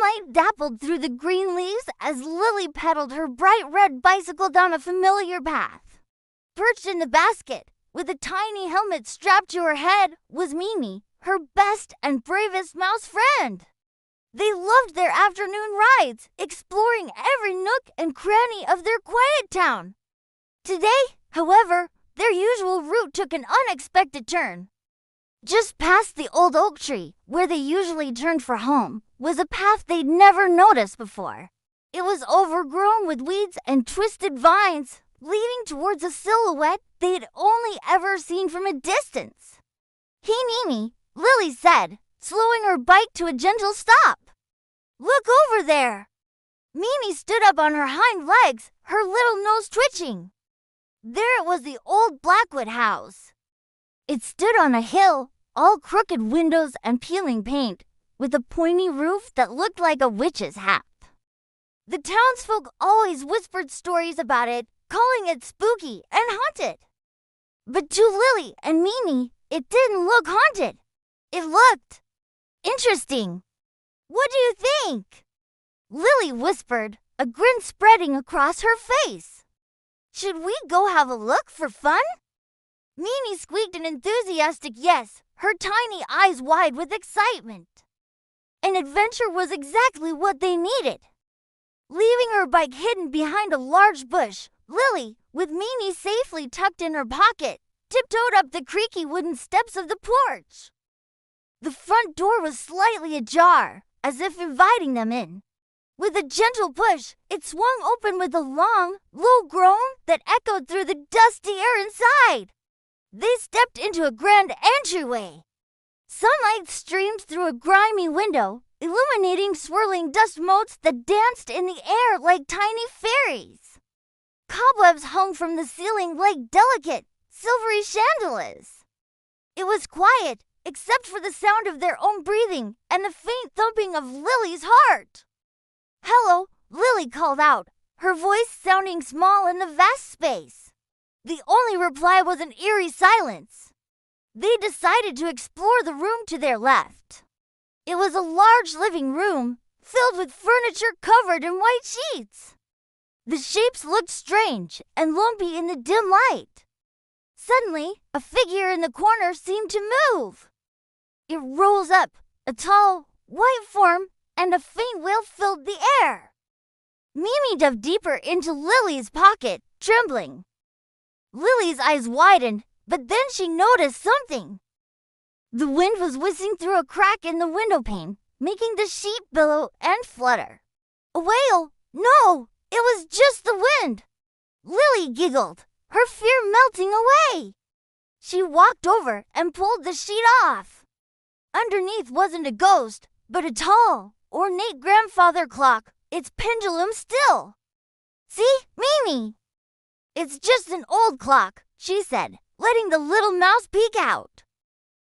Sunlight dappled through the green leaves as Lily pedaled her bright red bicycle down a familiar path. Perched in the basket, with a tiny helmet strapped to her head, was Mimi, her best and bravest mouse friend. They loved their afternoon rides, exploring every nook and cranny of their quiet town. Today, however, their usual route took an unexpected turn. Just past the old oak tree, where they usually turned for home, was a path they'd never noticed before. It was overgrown with weeds and twisted vines, leading towards a silhouette they'd only ever seen from a distance. "Hey, Mimi," Lily said, slowing her bike to a gentle stop. "Look over there." Mimi stood up on her hind legs, her little nose twitching. There it was, the old Blackwood house. It stood on a hill, all crooked windows and peeling paint, with a pointy roof that looked like a witch's hat. The townsfolk always whispered stories about it, calling it spooky and haunted. But to Lily and Mimi, it didn't look haunted. It looked interesting. "What do you think?" Lily whispered, a grin spreading across her face. "Should we go have a look for fun?" Mimi squeaked an enthusiastic yes, her tiny eyes wide with excitement. An adventure was exactly what they needed. Leaving her bike hidden behind a large bush, Lily, with Mimi safely tucked in her pocket, tiptoed up the creaky wooden steps of the porch. The front door was slightly ajar, as if inviting them in. With a gentle push, it swung open with a long, low groan that echoed through the dusty air inside. They stepped into a grand entryway. Sunlight streamed through a grimy window, illuminating swirling dust motes that danced in the air like tiny fairies. Cobwebs hung from the ceiling like delicate, silvery chandeliers. It was quiet, except for the sound of their own breathing and the faint thumping of Lily's heart. "Hello," Lily called out, her voice sounding small in the vast space. The only reply was an eerie silence. They decided to explore the room to their left. It was a large living room, filled with furniture covered in white sheets. The shapes looked strange and lumpy in the dim light. Suddenly, a figure in the corner seemed to move. It rose up, a tall, white form, and a faint wail filled the air. Mimi dove deeper into Lily's pocket, trembling. Lily's eyes widened, but then she noticed something. The wind was whistling through a crack in the window pane, making the sheet billow and flutter. "A whale? No, it was just the wind." Lily giggled, her fear melting away. She walked over and pulled the sheet off. Underneath wasn't a ghost, but a tall, ornate grandfather clock, its pendulum still. "See, Mimi?" "It's just an old clock," she said, letting the little mouse peek out.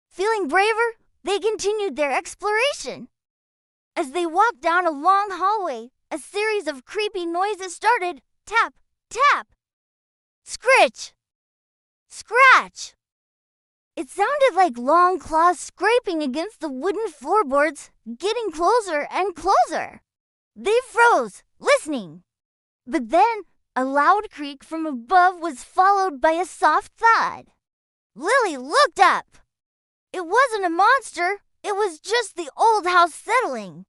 Feeling braver, they continued their exploration. As they walked down a long hallway, a series of creepy noises started. Tap, tap, scritch, scratch. It sounded like long claws scraping against the wooden floorboards, getting closer and closer. They froze, listening. But then, a loud creak from above was followed by a soft thud. Lily looked up. It wasn't a monster, it was just the old house settling.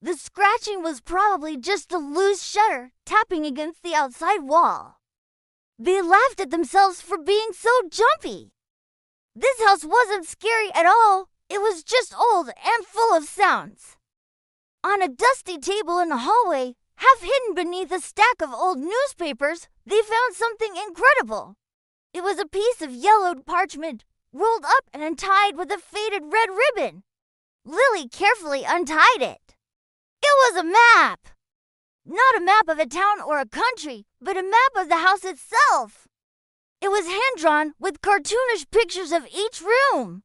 The scratching was probably just a loose shutter tapping against the outside wall. They laughed at themselves for being so jumpy. This house wasn't scary at all, it was just old and full of sounds. On a dusty table in the hallway, half hidden beneath a stack of old newspapers, they found something incredible. It was a piece of yellowed parchment, rolled up and untied with a faded red ribbon. Lily carefully untied it. It was a map! Not a map of a town or a country, but a map of the house itself. It was hand-drawn with cartoonish pictures of each room.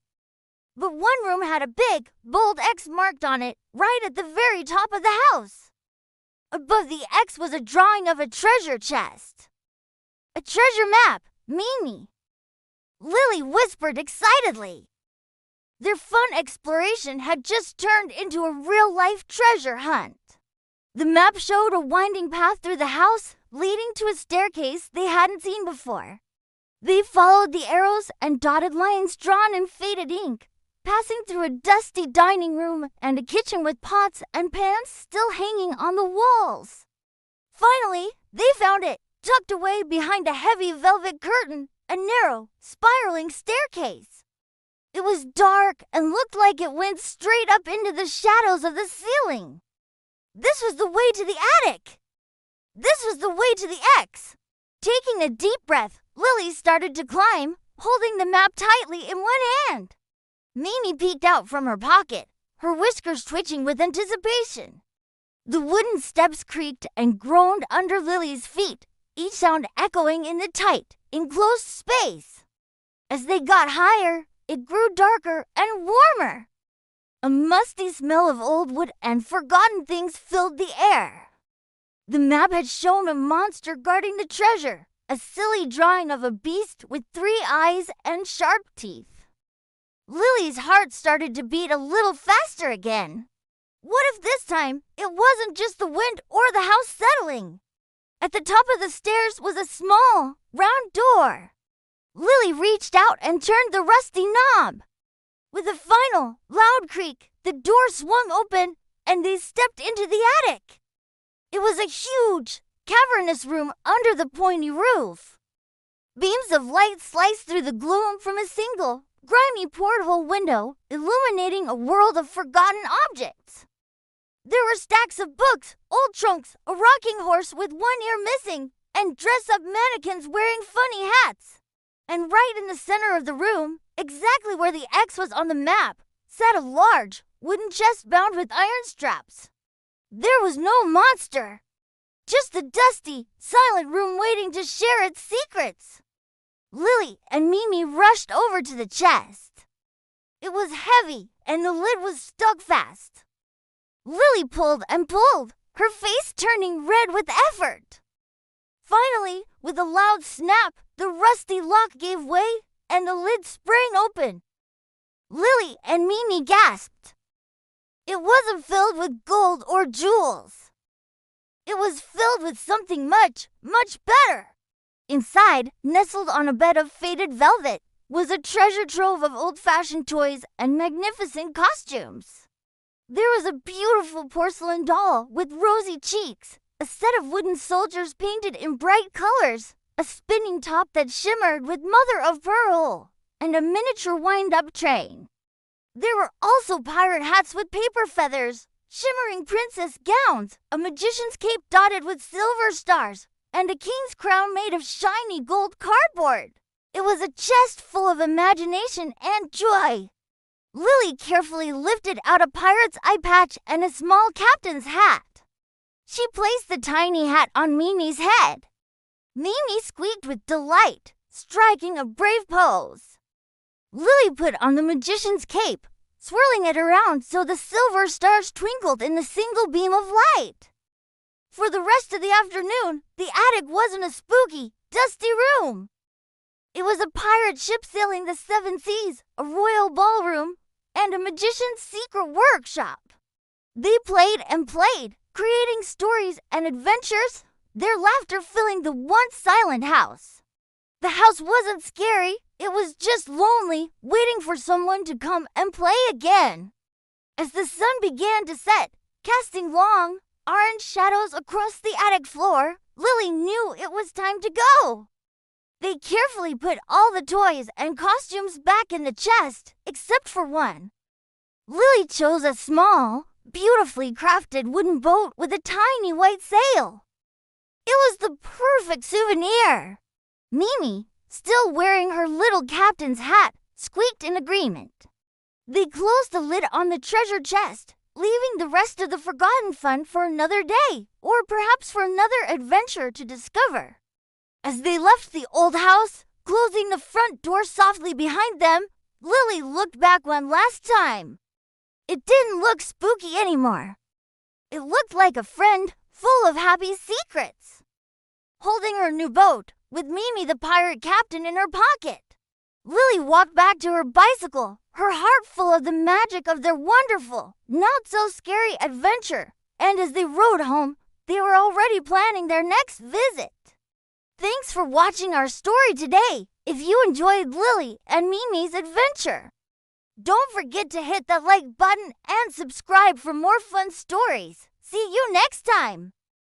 But one room had a big, bold X marked on it, right at the very top of the house. Above the X was a drawing of a treasure chest. "A treasure map, Mimi," Lily whispered excitedly. Their fun exploration had just turned into a real-life treasure hunt. The map showed a winding path through the house, leading to a staircase they hadn't seen before. They followed the arrows and dotted lines drawn in faded ink, passing through a dusty dining room and a kitchen with pots and pans still hanging on the walls. Finally, they found it, tucked away behind a heavy velvet curtain, a narrow, spiraling staircase. It was dark and looked like it went straight up into the shadows of the ceiling. This was the way to the attic. This was the way to the X. Taking a deep breath, Lily started to climb, holding the map tightly in one hand. Mimi peeked out from her pocket, her whiskers twitching with anticipation. The wooden steps creaked and groaned under Lily's feet, each sound echoing in the tight, enclosed space. As they got higher, it grew darker and warmer. A musty smell of old wood and forgotten things filled the air. The map had shown a monster guarding the treasure, a silly drawing of a beast with 3 eyes and sharp teeth. Lily's heart started to beat a little faster again. What if this time it wasn't just the wind or the house settling? At the top of the stairs was a small, round door. Lily reached out and turned the rusty knob. With a final, loud creak, the door swung open and they stepped into the attic. It was a huge, cavernous room under the pointy roof. Beams of light sliced through the gloom from a single, grimy porthole window, illuminating a world of forgotten objects. There were stacks of books, old trunks, a rocking horse with one ear missing, and dress-up mannequins wearing funny hats. And right in the center of the room, exactly where the X was on the map, sat a large, wooden chest bound with iron straps. There was no monster, just a dusty, silent room waiting to share its secrets. Lily and Mimi rushed over to the chest. It was heavy, and the lid was stuck fast. Lily pulled and pulled, her face turning red with effort. Finally, with a loud snap, the rusty lock gave way, and the lid sprang open. Lily and Mimi gasped. It wasn't filled with gold or jewels. It was filled with something much, much better. Inside, nestled on a bed of faded velvet, was a treasure trove of old-fashioned toys and magnificent costumes. There was a beautiful porcelain doll with rosy cheeks, a set of wooden soldiers painted in bright colors, a spinning top that shimmered with mother-of-pearl, and a miniature wind-up train. There were also pirate hats with paper feathers, shimmering princess gowns, a magician's cape dotted with silver stars, and a king's crown made of shiny gold cardboard. It was a chest full of imagination and joy. Lily carefully lifted out a pirate's eye patch and a small captain's hat. She placed the tiny hat on Mimi's head. Mimi squeaked with delight, striking a brave pose. Lily put on the magician's cape, swirling it around so the silver stars twinkled in the single beam of light. For the rest of the afternoon, the attic wasn't a spooky, dusty room. It was a pirate ship sailing the 7 seas, a royal ballroom, and a magician's secret workshop. They played and played, creating stories and adventures, their laughter filling the once silent house. The house wasn't scary, it was just lonely, waiting for someone to come and play again. As the sun began to set, casting long, orange shadows across the attic floor, Lily knew it was time to go. They carefully put all the toys and costumes back in the chest, except for one. Lily chose a small, beautifully crafted wooden boat with a tiny white sail. It was the perfect souvenir. Mimi, still wearing her little captain's hat, squeaked in agreement. They closed the lid on the treasure chest, leaving the rest of the forgotten fun for another day, or perhaps for another adventure to discover. As they left the old house, closing the front door softly behind them, Lily looked back one last time. It didn't look spooky anymore. It looked like a friend full of happy secrets. Holding her new boat, with Mimi the pirate captain in her pocket, Lily walked back to her bicycle, her heart full of the magic of their wonderful, not so scary adventure. And as they rode home, they were already planning their next visit. Thanks for watching our story today. If you enjoyed Lily and Mimi's adventure, don't forget to hit that like button and subscribe for more fun stories. See you next time.